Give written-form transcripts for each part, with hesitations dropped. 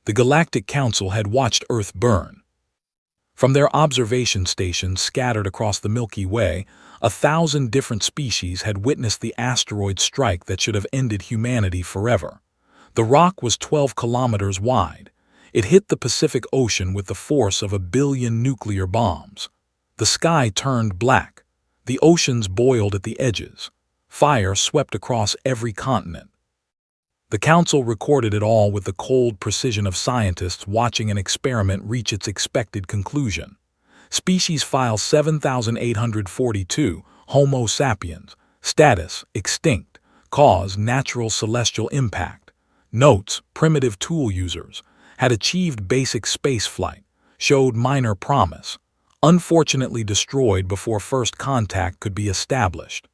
The Galactic Council had watched Earth burn. From their observation stations scattered across the Milky Way, 1,000 different species had witnessed the asteroid strike that should have ended humanity forever. The rock was 12 kilometers wide. It hit the Pacific Ocean with the force of 1 billion nuclear bombs. The sky turned black. The oceans boiled at the edges. Fire swept across every continent. The Council recorded it all with the cold precision of scientists watching an experiment reach its expected conclusion. Species File 7842, Homo sapiens. Status, extinct. Cause, natural celestial impact. Notes, primitive tool users. Had achieved basic spaceflight. Showed minor promise. Unfortunately destroyed before first contact could be established.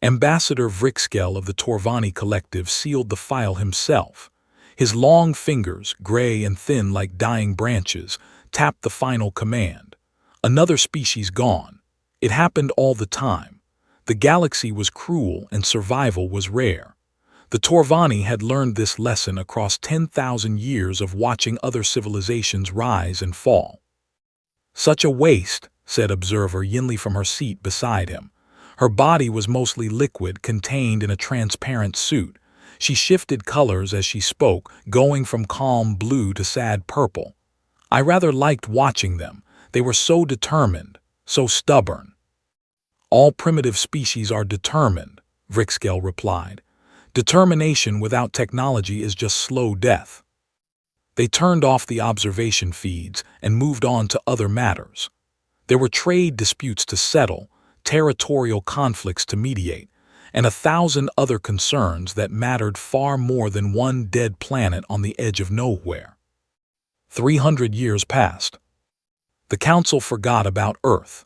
Ambassador Vrixkel of the Torvani Collective sealed the file himself. His long fingers, gray and thin like dying branches, tapped the final command. Another species gone. It happened all the time. The galaxy was cruel and survival was rare. The Torvani had learned this lesson across 10,000 years of watching other civilizations rise and fall. "Such a waste," said Observer Yinli from her seat beside him. Her body was mostly liquid, contained in a transparent suit. She shifted colors as she spoke, going from calm blue to sad purple. "I rather liked watching them. They were so determined, so stubborn." "All primitive species are determined," Vrixkel replied. "Determination without technology is just slow death." They turned off the observation feeds and moved on to other matters. There were trade disputes to settle, territorial conflicts to mediate, and 1,000 other concerns that mattered far more than one dead planet on the edge of nowhere. 300 years passed. The Council forgot about Earth.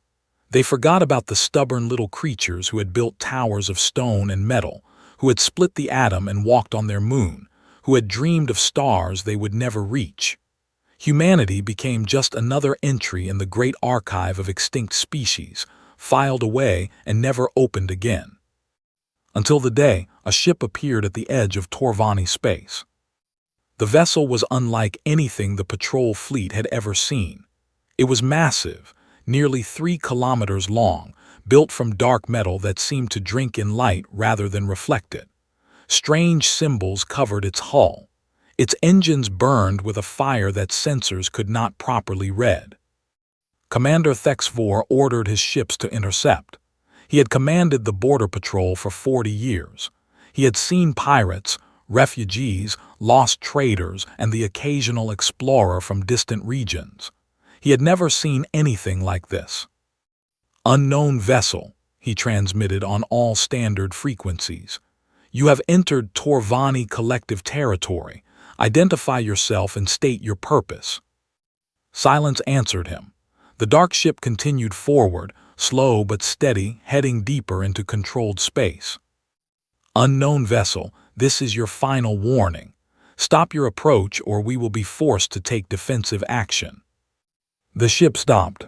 They forgot about the stubborn little creatures who had built towers of stone and metal, who had split the atom and walked on their moon, who had dreamed of stars they would never reach. Humanity became just another entry in the great archive of extinct species, filed away and never opened again. Until the day a ship appeared at the edge of Torvani space. The vessel was unlike anything the patrol fleet had ever seen. It was massive, nearly 3 kilometers long, built from dark metal that seemed to drink in light rather than reflect it. Strange symbols covered its hull. Its engines burned with a fire that sensors could not properly read. Commander Thexvor ordered his ships to intercept. He had commanded the border patrol for 40 years. He had seen pirates, refugees, lost traders, and the occasional explorer from distant regions. He had never seen anything like this. "Unknown vessel," he transmitted on all standard frequencies. "You have entered Torvani collective territory. Identify yourself and state your purpose." Silence answered him. The dark ship continued forward, slow but steady, heading deeper into controlled space. "Unknown vessel, this is your final warning. Stop your approach or we will be forced to take defensive action." The ship stopped.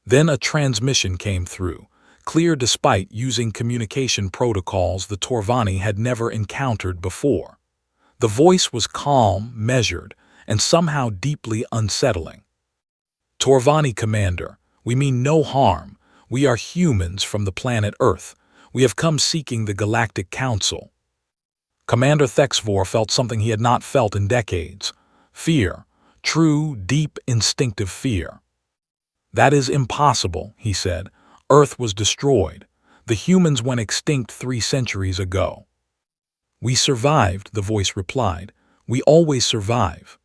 Then a transmission came through, clear despite using communication protocols the Torvani had never encountered before. The voice was calm, measured, and somehow deeply unsettling. "Torvani Commander, we mean no harm. We are humans from the planet Earth. We have come seeking the Galactic Council." Commander Thexvor felt something he had not felt in decades. Fear. True, deep, instinctive fear. "That is impossible," he said. "Earth was destroyed. The humans went extinct 3 centuries ago." "We survived," the voice replied. "We always survive."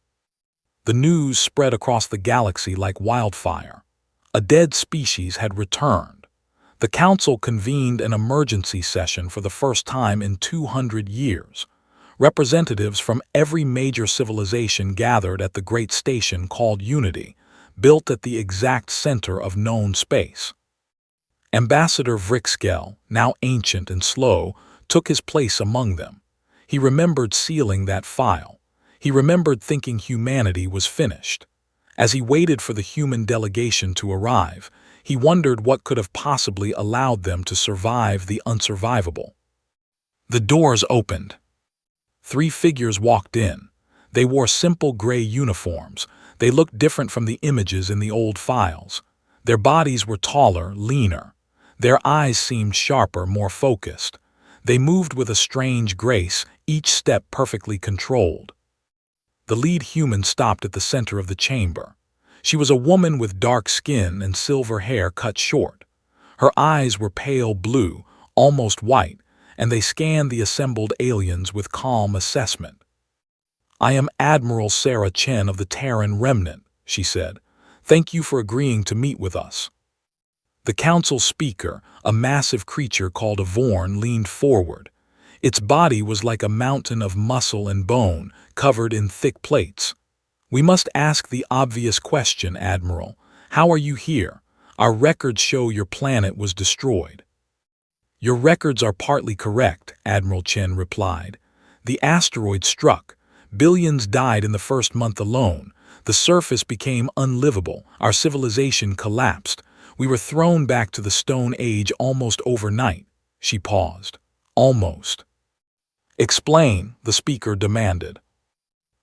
The news spread across the galaxy like wildfire. A dead species had returned. The Council convened an emergency session for the first time in 200 years. Representatives from every major civilization gathered at the great station called Unity, built at the exact center of known space. Ambassador Vrixkel, now ancient and slow, took his place among them. He remembered sealing that file. He remembered thinking humanity was finished. As he waited for the human delegation to arrive, he wondered what could have possibly allowed them to survive the unsurvivable. The doors opened. 3 figures walked in. They wore simple gray uniforms. They looked different from the images in the old files. Their bodies were taller, leaner. Their eyes seemed sharper, more focused. They moved with a strange grace, each step perfectly controlled. The lead human stopped at the center of the chamber. She was a woman with dark skin and silver hair cut short. Her eyes were pale blue, almost white, and they scanned the assembled aliens with calm assessment. "I am Admiral Sarah Chen of the Terran Remnant," she said. "Thank you for agreeing to meet with us." The council speaker, a massive creature called a Vorn, leaned forward. Its body was like a mountain of muscle and bone, covered in thick plates. "We must ask the obvious question, Admiral. How are you here? Our records show your planet was destroyed." "Your records are partly correct," Admiral Chen replied. "The asteroid struck. Billions died in the first month alone. The surface became unlivable. Our civilization collapsed. We were thrown back to the Stone Age almost overnight." She paused. "Almost." "Explain," the speaker demanded.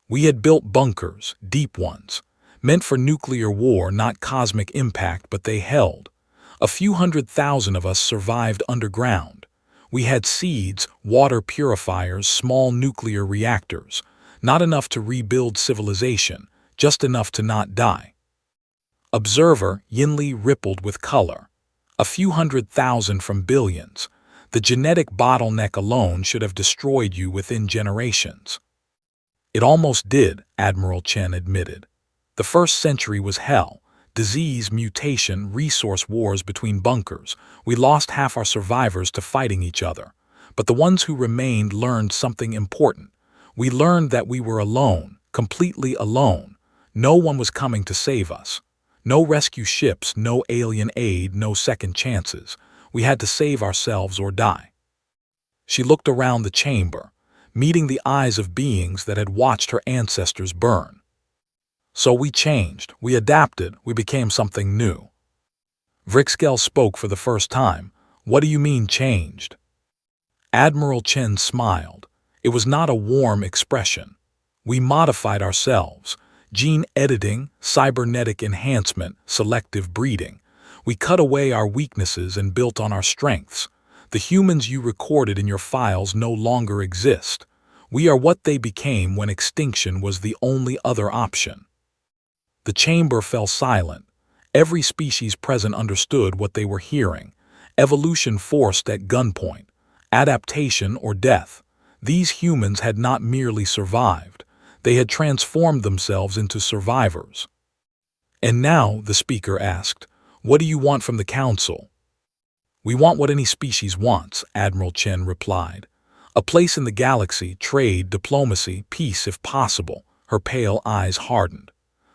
"We had built bunkers, deep ones, meant for nuclear war, not cosmic impact, but they held. A few 100,000 of us survived underground. We had seeds, water purifiers, small nuclear reactors. Not enough to rebuild civilization, just enough to not die." Observer Yinli rippled with color. "A few 100,000 from billions. The genetic bottleneck alone should have destroyed you within generations." "It almost did," Admiral Chen admitted. "The first century was hell. Disease, mutation, resource wars between bunkers. We lost half our survivors to fighting each other. But the ones who remained learned something important. We learned that we were alone, completely alone. No one was coming to save us. No rescue ships, no alien aid, no second chances. We had to save ourselves or die." She looked around the chamber, meeting the eyes of beings that had watched her ancestors burn. "So we changed, we adapted, we became something new." Vrixkel spoke for the first time. "What do you mean changed?" Admiral Chen smiled. It was not a warm expression. "We modified ourselves. Gene editing, cybernetic enhancement, selective breeding. We cut away our weaknesses and built on our strengths. The humans you recorded in your files no longer exist. We are what they became when extinction was the only other option." The chamber fell silent. Every species present understood what they were hearing. Evolution forced at gunpoint. Adaptation or death. These humans had not merely survived. They had transformed themselves into survivors. "And now," the speaker asked, "what do you want from the council?" "We want what any species wants," Admiral Chen replied. "A place in the galaxy, trade, diplomacy, peace if possible." Her pale eyes hardened.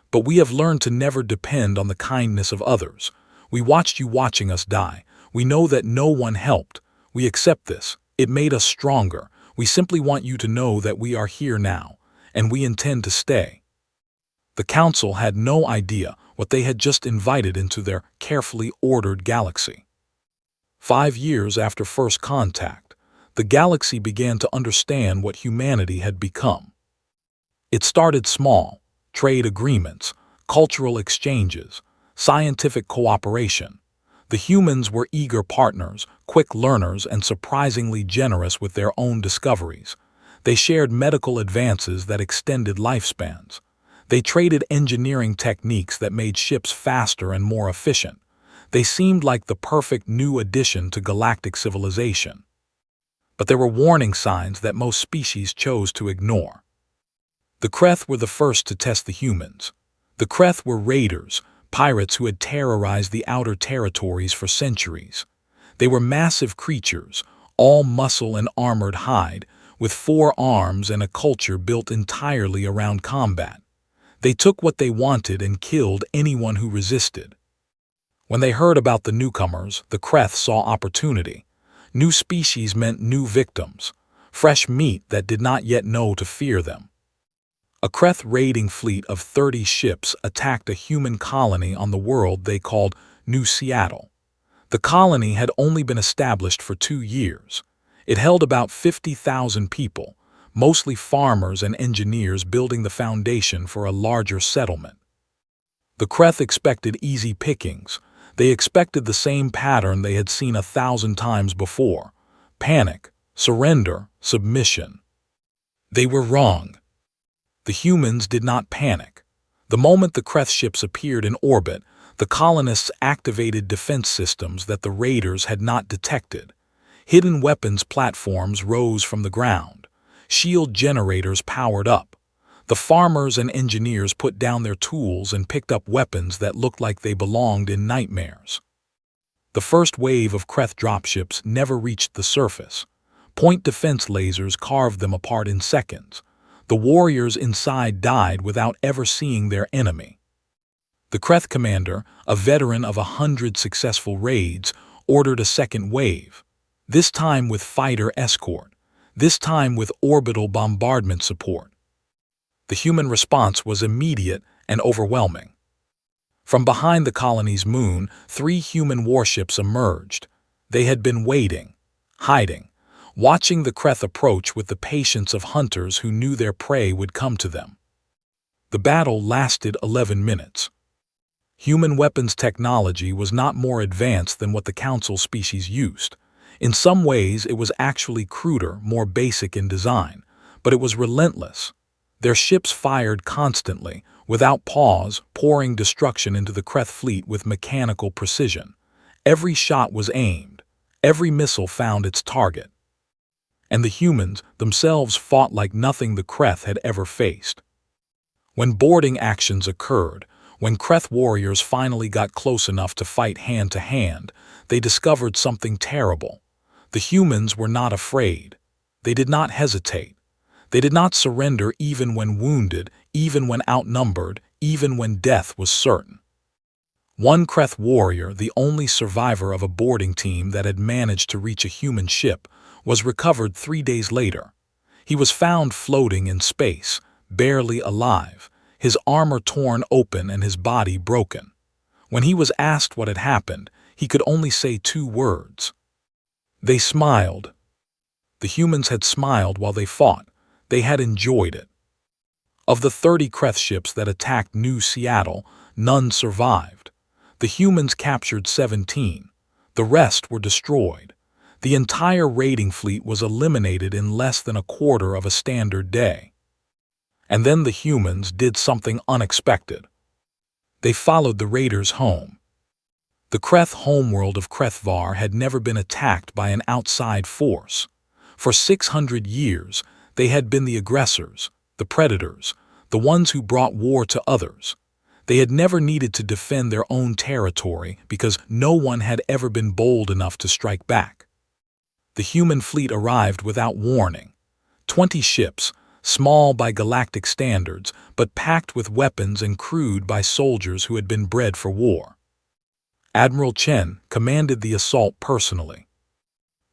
"But we have learned to never depend on the kindness of others. We watched you watching us die. We know that no one helped. We accept this. It made us stronger. We simply want you to know that we are here now, and we intend to stay." The council had no idea what they had just invited into their carefully ordered galaxy. 5 years after first contact, the galaxy began to understand what humanity had become. It started small: trade agreements, cultural exchanges, scientific cooperation. The humans were eager partners, quick learners, and surprisingly generous with their own discoveries. They shared medical advances that extended lifespans. They traded engineering techniques that made ships faster and more efficient. They seemed like the perfect new addition to galactic civilization. But there were warning signs that most species chose to ignore. The Kreth were the first to test the humans. The Kreth were raiders, pirates who had terrorized the outer territories for centuries. They were massive creatures, all muscle and armored hide, with 4 arms and a culture built entirely around combat. They took what they wanted and killed anyone who resisted. When they heard about the newcomers, the Kreth saw opportunity. New species meant new victims, fresh meat that did not yet know to fear them. A Kreth raiding fleet of 30 ships attacked a human colony on the world they called New Seattle. The colony had only been established for 2 years. It held about 50,000 people, mostly farmers and engineers building the foundation for a larger settlement. The Kreth expected easy pickings. They expected the same pattern they had seen 1,000 times before: panic, surrender, submission. They were wrong. The humans did not panic. The moment the Kreth ships appeared in orbit, the colonists activated defense systems that the raiders had not detected. Hidden weapons platforms rose from the ground. Shield generators powered up. The farmers and engineers put down their tools and picked up weapons that looked like they belonged in nightmares. The first wave of Kreth dropships never reached the surface. Point defense lasers carved them apart in seconds. The warriors inside died without ever seeing their enemy. The Kreth commander, a veteran of 100 successful raids, ordered a second wave. This time with fighter escort. This time with orbital bombardment support. The human response was immediate and overwhelming. From behind the colony's moon, 3 human warships emerged. They had been waiting, hiding, watching the Kreth approach with the patience of hunters who knew their prey would come to them. The battle lasted 11 minutes. Human weapons technology was not more advanced than what the Council species used. In some ways, it was actually cruder, more basic in design, but it was relentless. Their ships fired constantly, without pause, pouring destruction into the Kreth fleet with mechanical precision. Every shot was aimed. Every missile found its target. And the humans themselves fought like nothing the Kreth had ever faced. When boarding actions occurred, when Kreth warriors finally got close enough to fight hand to hand, they discovered something terrible. The humans were not afraid. They did not hesitate. They did not surrender even when wounded, even when outnumbered, even when death was certain. One Kreth warrior, the only survivor of a boarding team that had managed to reach a human ship, was recovered 3 days later. He was found floating in space, barely alive, his armor torn open and his body broken. When he was asked what had happened, he could only say 2 words. They smiled. The humans had smiled while they fought. They had enjoyed it. Of the 30 Kreth ships that attacked New Seattle, none survived. The humans captured 17. The rest were destroyed. The entire raiding fleet was eliminated in less than a quarter of a standard day. And then the humans did something unexpected. They followed the raiders home. The Kreth homeworld of Krethvar had never been attacked by an outside force. For 600 years, they had been the aggressors, the predators, the ones who brought war to others. They had never needed to defend their own territory because no one had ever been bold enough to strike back. The human fleet arrived without warning. 20 ships, small by galactic standards, but packed with weapons and crewed by soldiers who had been bred for war. Admiral Chen commanded the assault personally.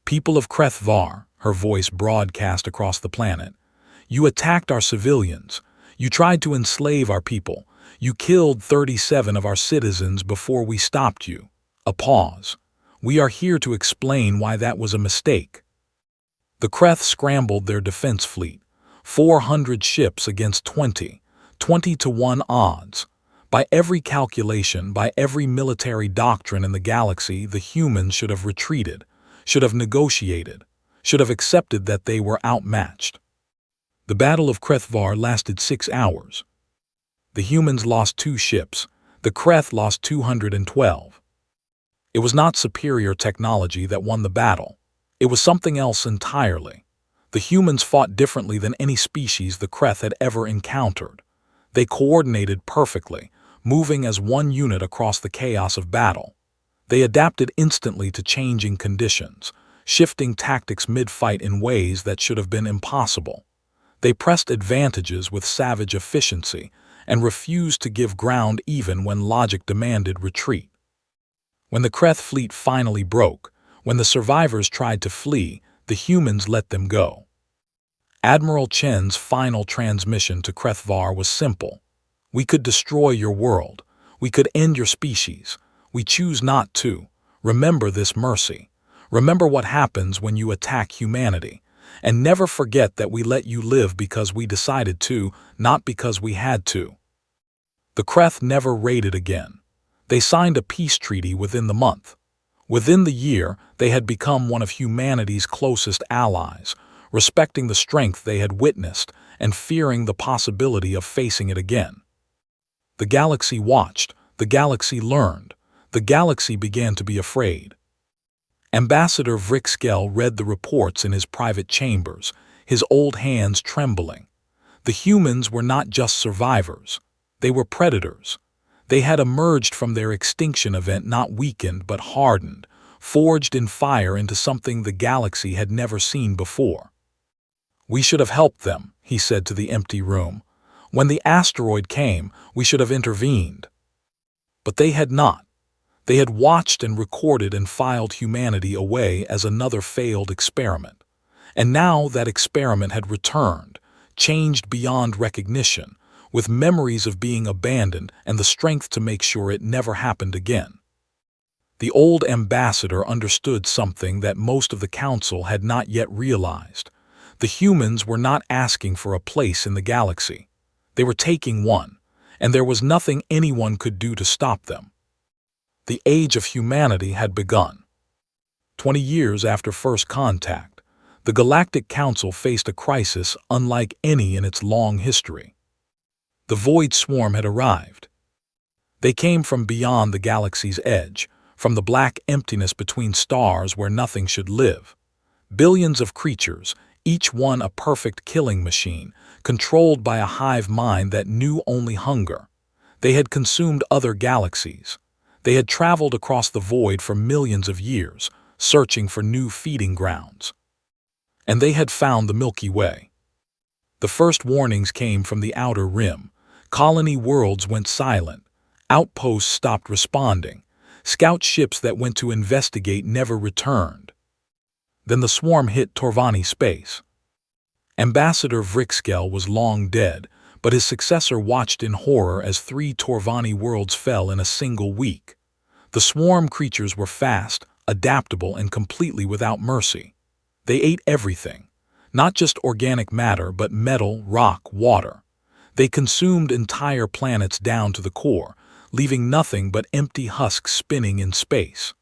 People of Krethvar, her voice broadcast across the planet, you attacked our civilians. You tried to enslave our people. You killed 37 of our citizens before we stopped you. A pause. We are here to explain why that was a mistake. The Kreth scrambled their defense fleet. 400 ships against 20, 20-1 odds. By every calculation, by every military doctrine in the galaxy, the humans should have retreated, should have negotiated, should have accepted that they were outmatched. The Battle of Krethvar lasted 6 hours. The humans lost 2 ships. The Kreth lost 212. It was not superior technology that won the battle. It was something else entirely. The humans fought differently than any species the Kreth had ever encountered. They coordinated perfectly, moving as one unit across the chaos of battle. They adapted instantly to changing conditions, shifting tactics mid-fight in ways that should have been impossible. They pressed advantages with savage efficiency and refused to give ground even when logic demanded retreat. When the Kreth fleet finally broke, when the survivors tried to flee, the humans let them go. Admiral Chen's final transmission to Krethvar was simple. We could destroy your world. We could end your species. We choose not to. Remember this mercy. Remember what happens when you attack humanity. And never forget that we let you live because we decided to, not because we had to. The Kreth never raided again. They signed a peace treaty within the month. Within the year, they had become one of humanity's closest allies, respecting the strength they had witnessed and fearing the possibility of facing it again. The galaxy watched, the galaxy learned, the galaxy began to be afraid. Ambassador Vrixkel read the reports in his private chambers, his old hands trembling. The humans were not just survivors. They were predators. They had emerged from their extinction event not weakened but hardened, forged in fire into something the galaxy had never seen before. "We should have helped them," he said to the empty room. "When the asteroid came, we should have intervened." But they had not. They had watched and recorded and filed humanity away as another failed experiment. And now that experiment had returned, changed beyond recognition, with memories of being abandoned and the strength to make sure it never happened again. The old ambassador understood something that most of the council had not yet realized. The humans were not asking for a place in the galaxy. They were taking one, and there was nothing anyone could do to stop them. The age of humanity had begun. 20 years after first contact, the Galactic Council faced a crisis unlike any in its long history. The Void Swarm had arrived. They came from beyond the galaxy's edge, from the black emptiness between stars where nothing should live. Billions of creatures, each one a perfect killing machine, controlled by a hive mind that knew only hunger. They had consumed other galaxies. They had traveled across the void for millions of years, searching for new feeding grounds. And they had found the Milky Way. The first warnings came from the outer rim. Colony worlds went silent. Outposts stopped responding. Scout ships that went to investigate never returned. Then the swarm hit Torvani space. Ambassador Vrixkel was long dead, but his successor watched in horror as 3 Torvani worlds fell in a single week. The swarm creatures were fast, adaptable, and completely without mercy. They ate everything, not just organic matter but metal, rock, water. They consumed entire planets down to the core, leaving nothing but empty husks spinning in space.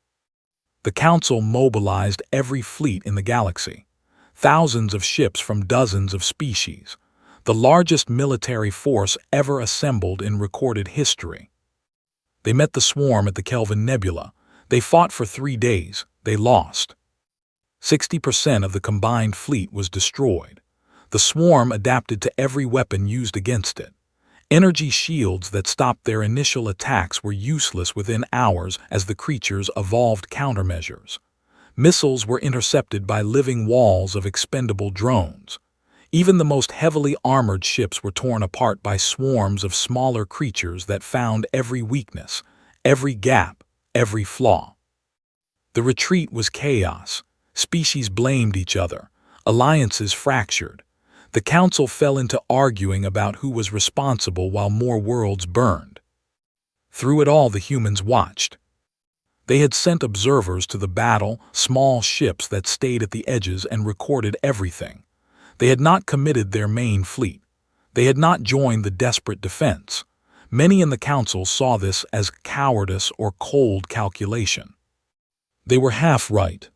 The Council mobilized every fleet in the galaxy. Thousands of ships from dozens of species. The largest military force ever assembled in recorded history. They met the swarm at the Kelvin Nebula. They fought for 3 days. They lost. 60% of the combined fleet was destroyed. The swarm adapted to every weapon used against it. Energy shields that stopped their initial attacks were useless within hours as the creatures evolved countermeasures. Missiles were intercepted by living walls of expendable drones. Even the most heavily armored ships were torn apart by swarms of smaller creatures that found every weakness, every gap, every flaw. The retreat was chaos. Species blamed each other. Alliances fractured. The Council fell into arguing about who was responsible while more worlds burned. Through it all, the humans watched. They had sent observers to the battle, small ships that stayed at the edges and recorded everything. They had not committed their main fleet. They had not joined the desperate defense. Many in the Council saw this as cowardice or cold calculation. They were half right.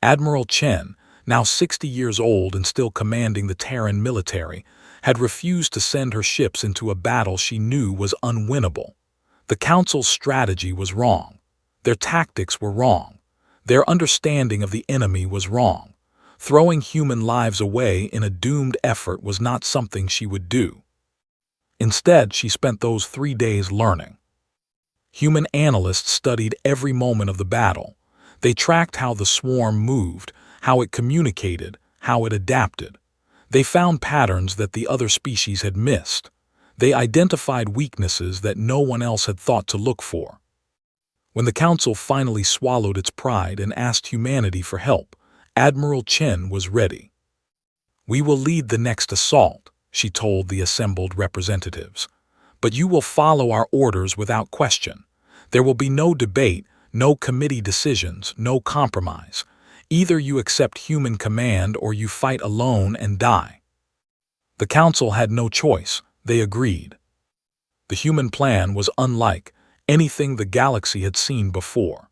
Admiral Chen, now 60 years old and still commanding the Terran military, had refused to send her ships into a battle she knew was unwinnable. The Council's strategy was wrong. Their tactics were wrong. Their understanding of the enemy was wrong. Throwing human lives away in a doomed effort was not something she would do. Instead, she spent those 3 days learning. Human analysts studied every moment of the battle. They tracked how the swarm moved, how it communicated, how it adapted. They found patterns that the other species had missed. They identified weaknesses that no one else had thought to look for. When the Council finally swallowed its pride and asked humanity for help, Admiral Chen was ready. "We will lead the next assault," she told the assembled representatives. "But you will follow our orders without question. There will be no debate, no committee decisions, no compromise. Either you accept human command or you fight alone and die. The council had no choice. They agreed. The human plan was unlike anything the galaxy had seen before.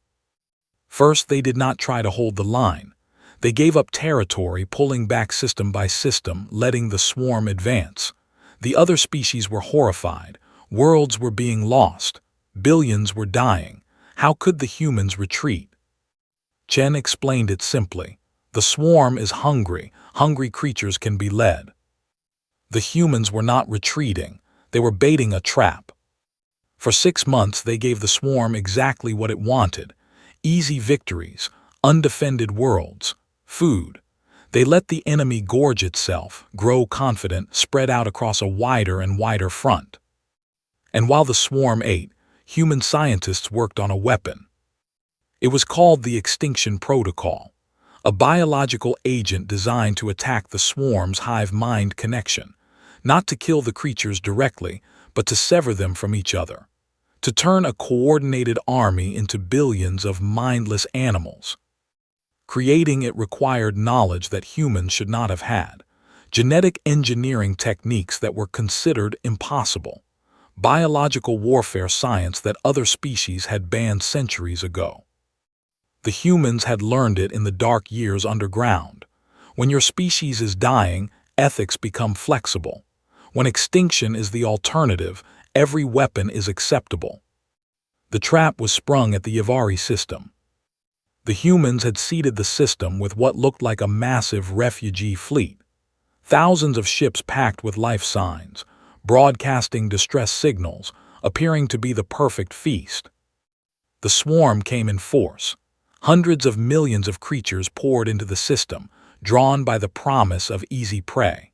First, they did not try to hold the line. They gave up territory, pulling back system by system, letting the swarm advance. The other species were horrified. Worlds were being lost. Billions were dying. How could the humans retreat? Chen explained it simply. The swarm is hungry. Hungry creatures can be led. The humans were not retreating. They were baiting a trap. For 6 months, they gave the swarm exactly what it wanted. Easy victories, undefended worlds, food. They let the enemy gorge itself, grow confident, spread out across a wider and wider front. And while the swarm ate, human scientists worked on a weapon. It was called the Extinction Protocol, a biological agent designed to attack the swarm's hive-mind connection, not to kill the creatures directly, but to sever them from each other, to turn a coordinated army into billions of mindless animals. Creating it required knowledge that humans should not have had, genetic engineering techniques that were considered impossible, biological warfare science that other species had banned centuries ago. The humans had learned it in the dark years underground. When your species is dying, ethics become flexible. When extinction is the alternative, every weapon is acceptable. The trap was sprung at the HFY system. The humans had seeded the system with what looked like a massive refugee fleet. Thousands of ships packed with life signs, broadcasting distress signals, appearing to be the perfect feast. The swarm came in force. Hundreds of millions of creatures poured into the system, drawn by the promise of easy prey.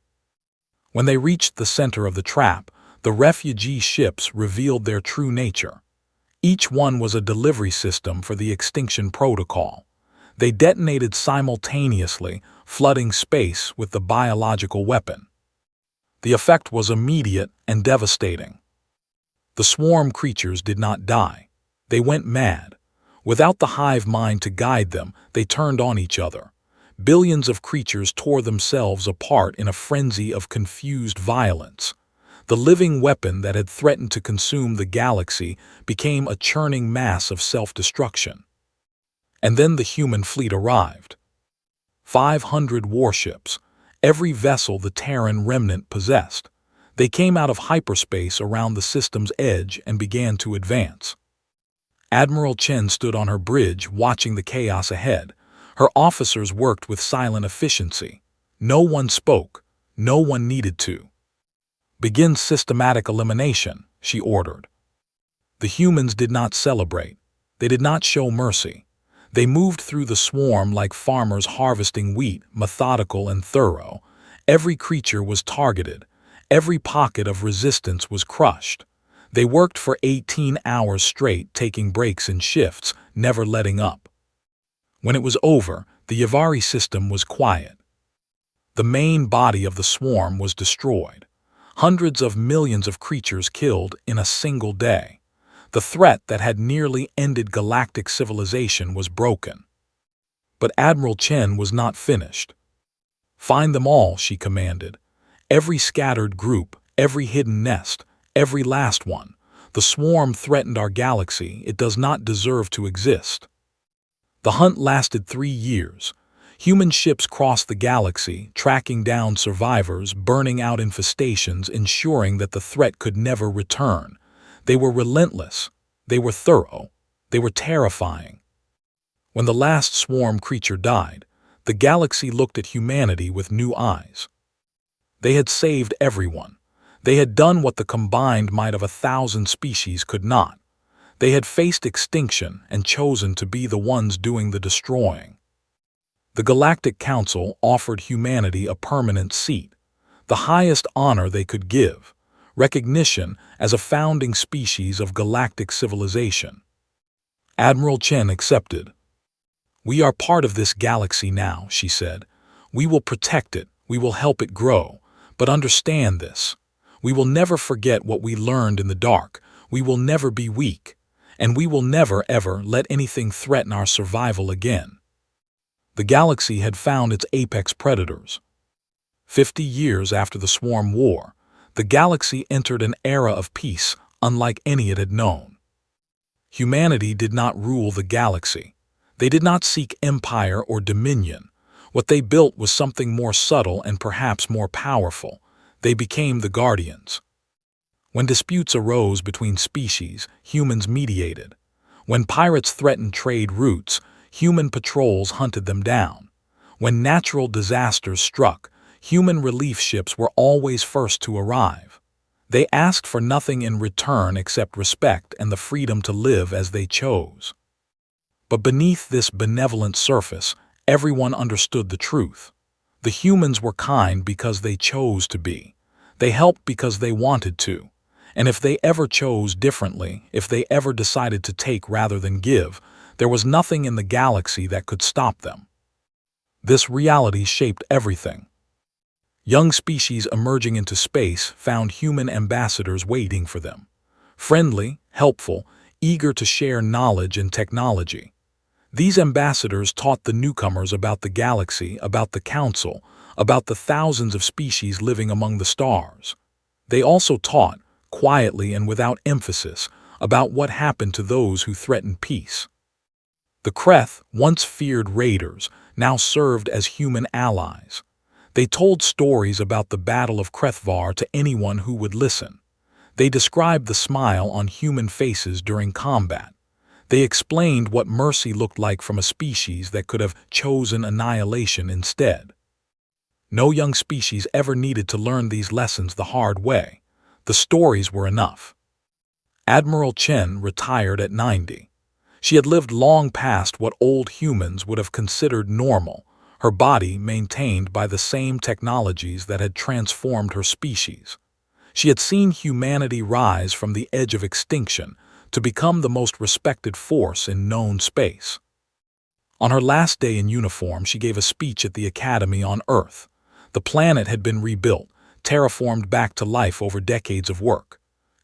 When they reached the center of the trap, the refugee ships revealed their true nature. Each one was a delivery system for the Extinction Protocol. They detonated simultaneously, flooding space with the biological weapon. The effect was immediate and devastating. The swarm creatures did not die. They went mad. Without the hive mind to guide them, they turned on each other. Billions of creatures tore themselves apart in a frenzy of confused violence. The living weapon that had threatened to consume the galaxy became a churning mass of self-destruction. And then the human fleet arrived. 500 warships, every vessel the Terran remnant possessed. They came out of hyperspace around the system's edge and began to advance. Admiral Chen stood on her bridge, watching the chaos ahead. Her officers worked with silent efficiency. No one spoke. No one needed to. "Begin systematic elimination," she ordered. The humans did not celebrate. They did not show mercy. They moved through the swarm like farmers harvesting wheat, methodical and thorough. Every creature was targeted. Every pocket of resistance was crushed. They worked for 18 hours straight, taking breaks in shifts, never letting up. When it was over, the HFY system was quiet. The main body of the swarm was destroyed. Hundreds of millions of creatures killed in a single day. The threat that had nearly ended galactic civilization was broken. But Admiral Chen was not finished. "Find them all," she commanded. "Every scattered group, every hidden nest, every last one. The swarm threatened our galaxy. It does not deserve to exist." The hunt lasted 3 years. Human ships crossed the galaxy, tracking down survivors, burning out infestations, ensuring that the threat could never return. They were relentless. They were thorough. They were terrifying. When the last swarm creature died, the galaxy looked at humanity with new eyes. They had saved everyone. They had done what the combined might of 1,000 species could not. They had faced extinction and chosen to be the ones doing the destroying. The Galactic Council offered humanity a permanent seat, the highest honor they could give, recognition as a founding species of galactic civilization. Admiral Chen accepted. "We are part of this galaxy now," she said. "We will protect it, we will help it grow, but understand this. We will never forget what we learned in the dark, we will never be weak, and we will never ever let anything threaten our survival again." The galaxy had found its apex predators. 50 years after the Swarm War, the galaxy entered an era of peace unlike any it had known. Humanity did not rule the galaxy. They did not seek empire or dominion. What they built was something more subtle and perhaps more powerful. They became the guardians. When disputes arose between species, humans mediated. When pirates threatened trade routes, human patrols hunted them down. When natural disasters struck, human relief ships were always first to arrive. They asked for nothing in return except respect and the freedom to live as they chose. But beneath this benevolent surface, everyone understood the truth. The humans were kind because they chose to be. They helped because they wanted to. And if they ever chose differently, if they ever decided to take rather than give, there was nothing in the galaxy that could stop them. This reality shaped everything. Young species emerging into space found human ambassadors waiting for them. Friendly, helpful, eager to share knowledge and technology. These ambassadors taught the newcomers about the galaxy, about the council, about the thousands of species living among the stars. They also taught, quietly and without emphasis, about what happened to those who threatened peace. The Kreth, once feared raiders, now served as human allies. They told stories about the Battle of Krethvar to anyone who would listen. They described the smile on human faces during combat. They explained what mercy looked like from a species that could have chosen annihilation instead. No young species ever needed to learn these lessons the hard way. The stories were enough. Admiral Chen retired at 90. She had lived long past what old humans would have considered normal, her body maintained by the same technologies that had transformed her species. She had seen humanity rise from the edge of extinction to become the most respected force in known space. On her last day in uniform, she gave a speech at the Academy on Earth. The planet had been rebuilt, terraformed back to life over decades of work.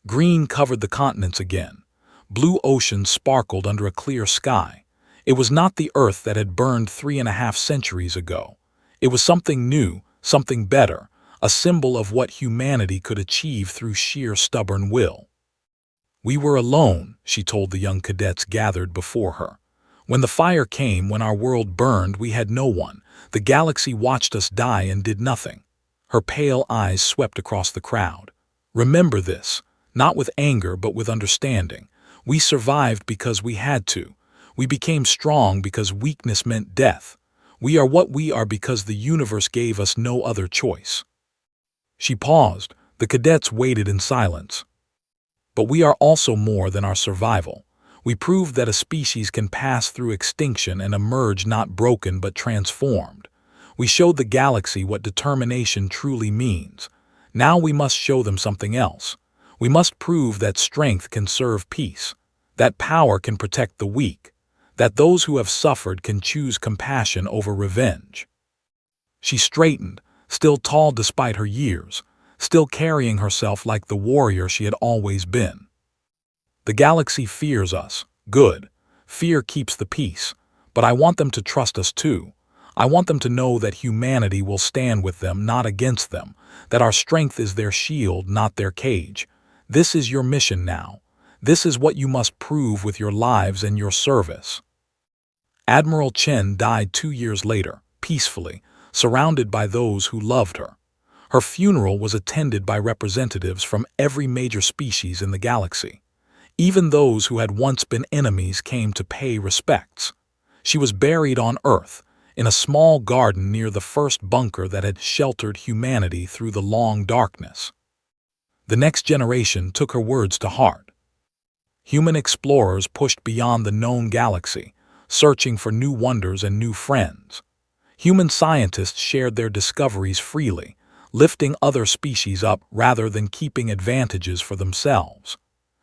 Green covered the continents again. Blue oceans sparkled under a clear sky. It was not the Earth that had burned 3.5 centuries ago. It was something new, something better, a symbol of what humanity could achieve through sheer stubborn will. We were alone, she told the young cadets gathered before her. When the fire came, when our world burned, we had no one. The galaxy watched us die and did nothing. Her pale eyes swept across the crowd. Remember this, not with anger but with understanding. We survived because we had to. We became strong because weakness meant death. We are what we are because the universe gave us no other choice. She paused. The cadets waited in silence. But we are also more than our survival. We proved that a species can pass through extinction and emerge not broken but transformed. We showed the galaxy what determination truly means. Now we must show them something else. We must prove that strength can serve peace, that power can protect the weak, that those who have suffered can choose compassion over revenge. She straightened, still tall despite her years, still carrying herself like the warrior she had always been. The galaxy fears us. Good. Fear keeps the peace. But I want them to trust us too. I want them to know that humanity will stand with them, not against them, that our strength is their shield, not their cage. This is your mission now. This is what you must prove with your lives and your service. Admiral Chen died 2 years later, peacefully, surrounded by those who loved her. Her funeral was attended by representatives from every major species in the galaxy. Even those who had once been enemies came to pay respects. She was buried on Earth, in a small garden near the first bunker that had sheltered humanity through the long darkness. The next generation took her words to heart. Human explorers pushed beyond the known galaxy, searching for new wonders and new friends. Human scientists shared their discoveries freely, lifting other species up rather than keeping advantages for themselves.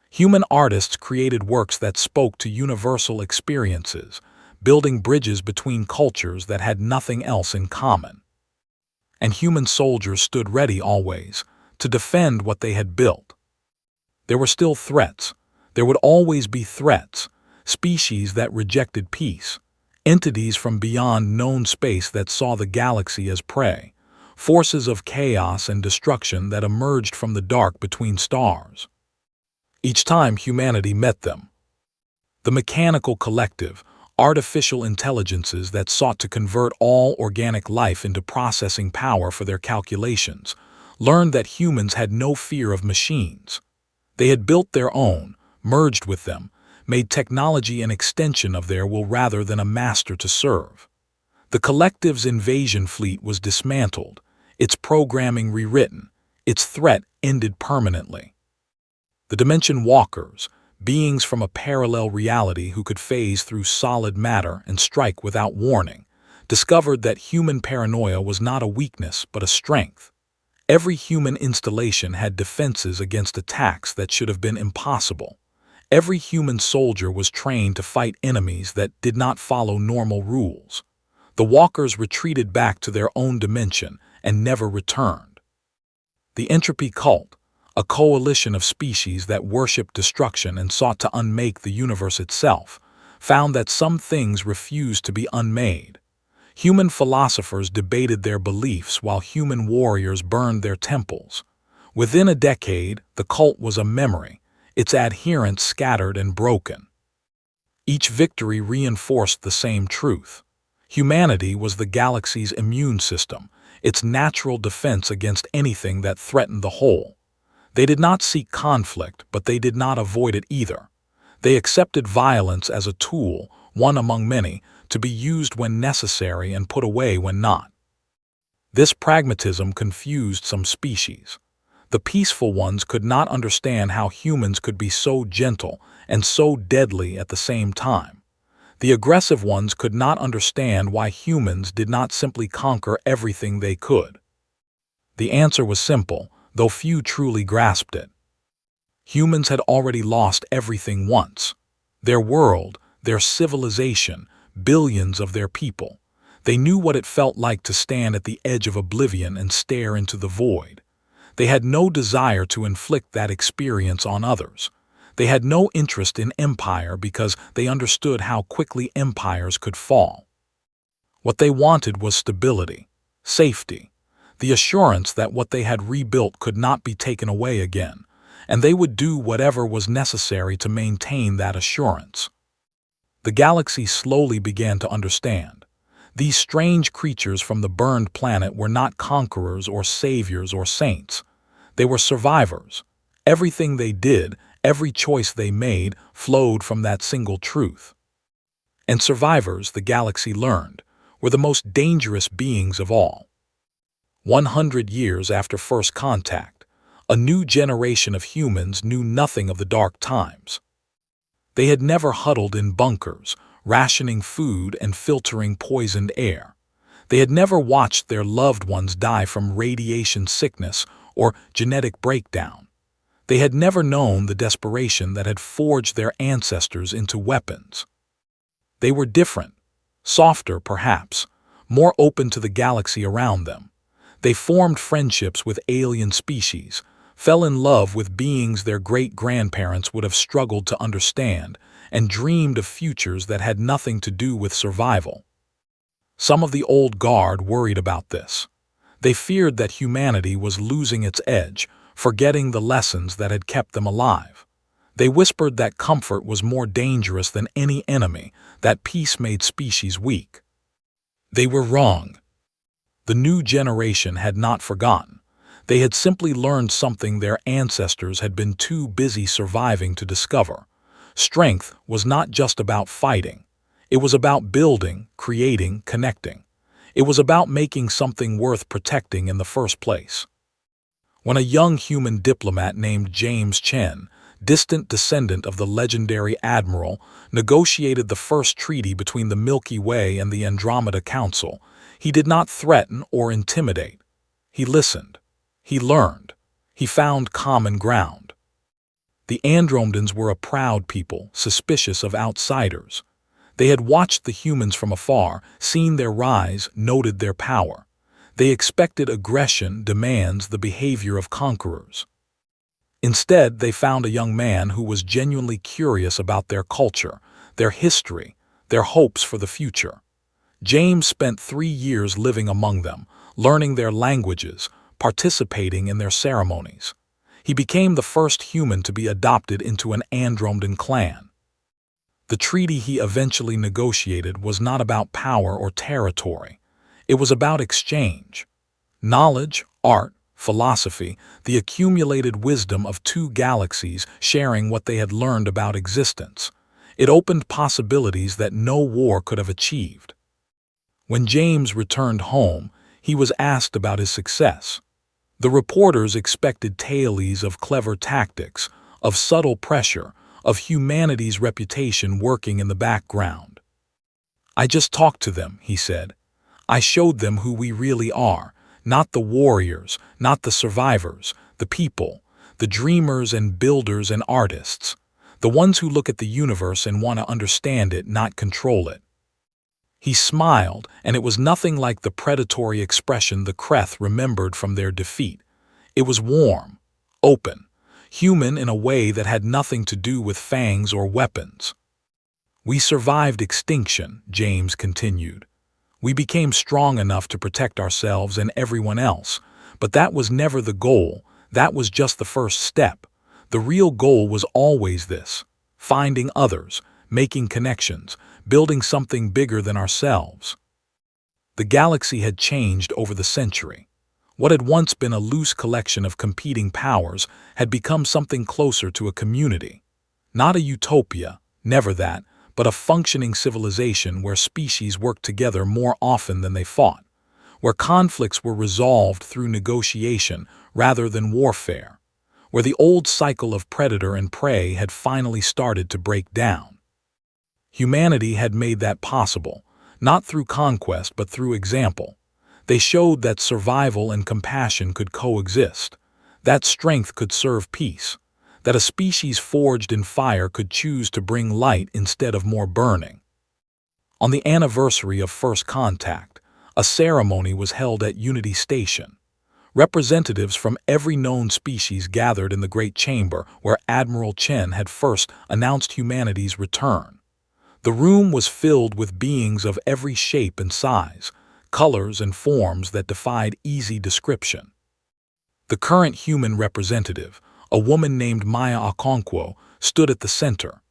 Human artists created works that spoke to universal experiences, building bridges between cultures that had nothing else in common. And human soldiers stood ready always to defend what they had built. There were still threats. There would always be threats, species that rejected peace, entities from beyond known space that saw the galaxy as prey, forces of chaos and destruction that emerged from the dark between stars. Each time humanity met them, the mechanical collective, artificial intelligences that sought to convert all organic life into processing power for their calculations, learned that humans had no fear of machines. They had built their own, merged with them, made technology an extension of their will rather than a master to serve. The collective's invasion fleet was dismantled, its programming rewritten, its threat ended permanently. The Dimension Walkers, beings from a parallel reality who could phase through solid matter and strike without warning, discovered that human paranoia was not a weakness but a strength. Every human installation had defenses against attacks that should have been impossible. Every human soldier was trained to fight enemies that did not follow normal rules. The walkers retreated back to their own dimension and never returned. The Entropy Cult, a coalition of species that worshipped destruction and sought to unmake the universe itself, found that some things refused to be unmade. Human philosophers debated their beliefs while human warriors burned their temples. Within a decade, the cult was a memory, its adherents scattered and broken. Each victory reinforced the same truth. Humanity was the galaxy's immune system, its natural defense against anything that threatened the whole. They did not seek conflict, but they did not avoid it either. They accepted violence as a tool, one among many, to be used when necessary and put away when not. This pragmatism confused some species. The peaceful ones could not understand how humans could be so gentle and so deadly at the same time. The aggressive ones could not understand why humans did not simply conquer everything they could. The answer was simple, though few truly grasped it. Humans had already lost everything once. Their world, their civilization, billions of their people. They knew what it felt like to stand at the edge of oblivion and stare into the void. They had no desire to inflict that experience on others. They had no interest in empire because they understood how quickly empires could fall. What they wanted was stability, safety, the assurance that what they had rebuilt could not be taken away again, and they would do whatever was necessary to maintain that assurance. The galaxy slowly began to understand. These strange creatures from the burned planet were not conquerors or saviors or saints. They were survivors. Everything they did, every choice they made, flowed from that single truth. And survivors, the galaxy learned, were the most dangerous beings of all. 100 years after first contact, a new generation of humans knew nothing of the dark times. They had never huddled in bunkers, rationing food and filtering poisoned air. They had never watched their loved ones die from radiation sickness or genetic breakdown. They had never known the desperation that had forged their ancestors into weapons. They were different, softer perhaps, more open to the galaxy around them. They formed friendships with alien species, fell in love with beings their great-grandparents would have struggled to understand, and dreamed of futures that had nothing to do with survival. Some of the old guard worried about this. They feared that humanity was losing its edge, forgetting the lessons that had kept them alive. They whispered that comfort was more dangerous than any enemy, that peace made species weak. They were wrong. The new generation had not forgotten. They had simply learned something their ancestors had been too busy surviving to discover. Strength was not just about fighting. It was about building, creating, connecting. It was about making something worth protecting in the first place. When a young human diplomat named James Chen, distant descendant of the legendary admiral, negotiated the first treaty between the Milky Way and the Andromeda Council, he did not threaten or intimidate. He listened. He learned. He found common ground. The Andromedans were a proud people, suspicious of outsiders. They had watched the humans from afar, seen their rise, noted their power. They expected aggression, demands, the behavior of conquerors. Instead, they found a young man who was genuinely curious about their culture, their history, their hopes for the future. James spent 3 years living among them, learning their languages, participating in their ceremonies. He became the first human to be adopted into an Andromedan clan. The treaty he eventually negotiated was not about power or territory. It was about exchange. Knowledge, art, philosophy, the accumulated wisdom of two galaxies sharing what they had learned about existence. It opened possibilities that no war could have achieved. When James returned home, he was asked about his success. The reporters expected tales of clever tactics, of subtle pressure, of humanity's reputation working in the background. "I just talked to them," he said. "I showed them who we really are, not the warriors, not the survivors, the people, the dreamers and builders and artists, the ones who look at the universe and want to understand it, not control it." He smiled, and it was nothing like the predatory expression the Kreth remembered from their defeat. It was warm, open, human in a way that had nothing to do with fangs or weapons. "We survived extinction," James continued. "We became strong enough to protect ourselves and everyone else, but that was never the goal. That was just the first step. The real goal was always this: finding others, making connections, building something bigger than ourselves." The galaxy had changed over the century. What had once been a loose collection of competing powers had become something closer to a community. Not a utopia, never that, but a functioning civilization where species worked together more often than they fought, where conflicts were resolved through negotiation rather than warfare, where the old cycle of predator and prey had finally started to break down. Humanity had made that possible, not through conquest but through example. They showed that survival and compassion could coexist, that strength could serve peace, that a species forged in fire could choose to bring light instead of more burning. On the anniversary of first contact, a ceremony was held at Unity Station. Representatives from every known species gathered in the Great Chamber where Admiral Chen had first announced humanity's return. The room was filled with beings of every shape and size, colors and forms that defied easy description. The current human representative, a woman named Maya Okonkwo, stood at the center.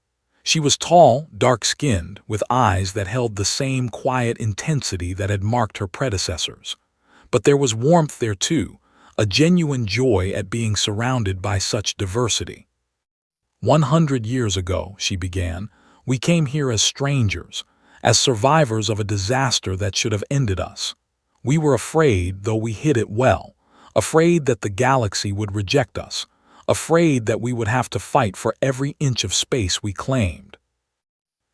She was tall, dark-skinned, with eyes that held the same quiet intensity that had marked her predecessors. But there was warmth there too, a genuine joy at being surrounded by such diversity. "100 years ago," she began, "we came here as strangers, as survivors of a disaster that should have ended us. We were afraid, though we hid it well, afraid that the galaxy would reject us, afraid that we would have to fight for every inch of space we claimed."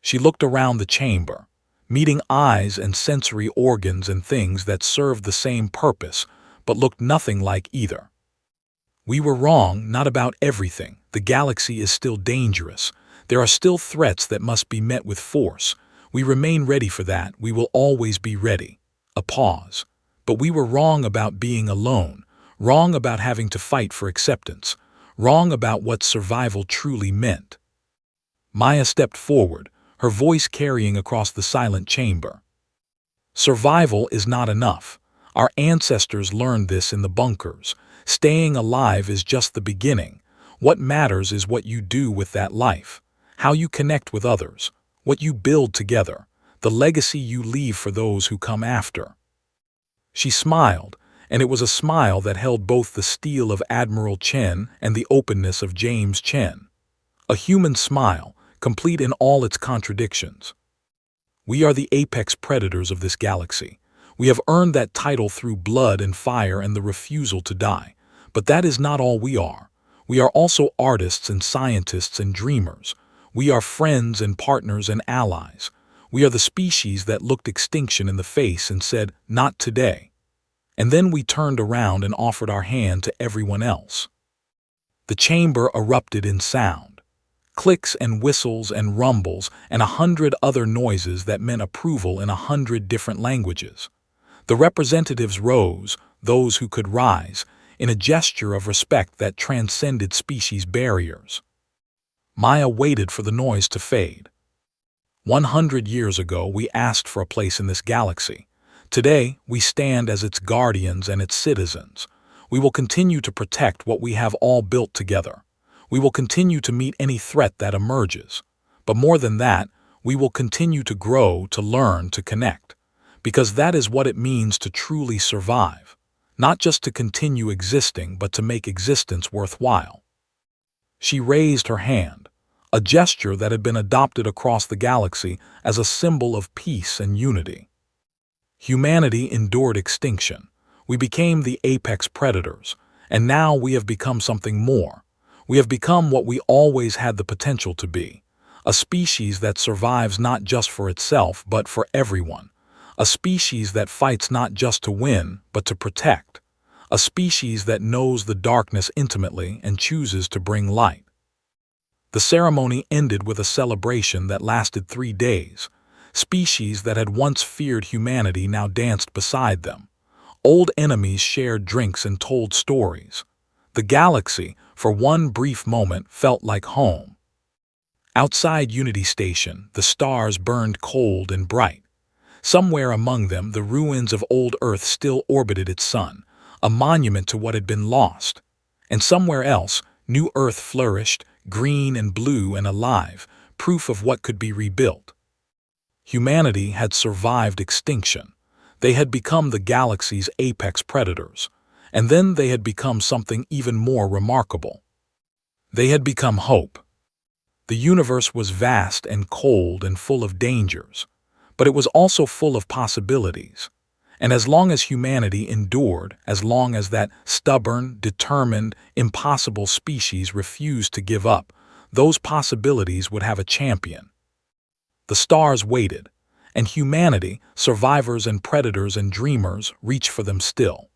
She looked around the chamber, meeting eyes and sensory organs and things that served the same purpose, but looked nothing like either. "We were wrong, not about everything. The galaxy is still dangerous. There are still threats that must be met with force. We remain ready for that. We will always be ready." A pause. "But we were wrong about being alone, wrong about having to fight for acceptance, wrong about what survival truly meant." Maya stepped forward, her voice carrying across the silent chamber. "Survival is not enough. Our ancestors learned this in the bunkers. Staying alive is just the beginning. What matters is what you do with that life, how you connect with others, what you build together, the legacy you leave for those who come after." She smiled, and it was a smile that held both the steel of Admiral Chen and the openness of James Chen. A human smile, complete in all its contradictions. "We are the apex predators of this galaxy. We have earned that title through blood and fire and the refusal to die. But that is not all we are. We are also artists and scientists and dreamers. We are friends and partners and allies. We are the species that looked extinction in the face and said, 'Not today.' And then we turned around and offered our hand to everyone else." The chamber erupted in sound. Clicks and whistles and rumbles and 100 other noises that meant approval in 100 different languages. The representatives rose, those who could rise, in a gesture of respect that transcended species barriers. Maya waited for the noise to fade. 100 years ago, we asked for a place in this galaxy. Today, we stand as its guardians and its citizens. We will continue to protect what we have all built together. We will continue to meet any threat that emerges. But more than that, we will continue to grow, to learn, to connect. Because that is what it means to truly survive. Not just to continue existing, but to make existence worthwhile. She raised her hand, a gesture that had been adopted across the galaxy as a symbol of peace and unity. Humanity endured extinction. We became the apex predators, and now we have become something more. We have become what we always had the potential to be, a species that survives not just for itself, but for everyone. A species that fights not just to win, but to protect. A species that knows the darkness intimately and chooses to bring light. The ceremony ended with a celebration that lasted 3 days. Species that had once feared humanity now danced beside them. Old enemies shared drinks and told stories. The galaxy, for one brief moment, felt like home. Outside Unity Station, the stars burned cold and bright. Somewhere among them, the ruins of old Earth still orbited its sun, a monument to what had been lost. And somewhere else, new Earth flourished, green and blue and alive, proof of what could be rebuilt. Humanity had survived extinction. They had become the galaxy's apex predators. And then they had become something even more remarkable. They had become hope. The universe was vast and cold and full of dangers, but it was also full of possibilities. And as long as humanity endured, as long as that stubborn, determined, impossible species refused to give up, those possibilities would have a champion. The stars waited, and humanity, survivors and predators and dreamers, reached for them still.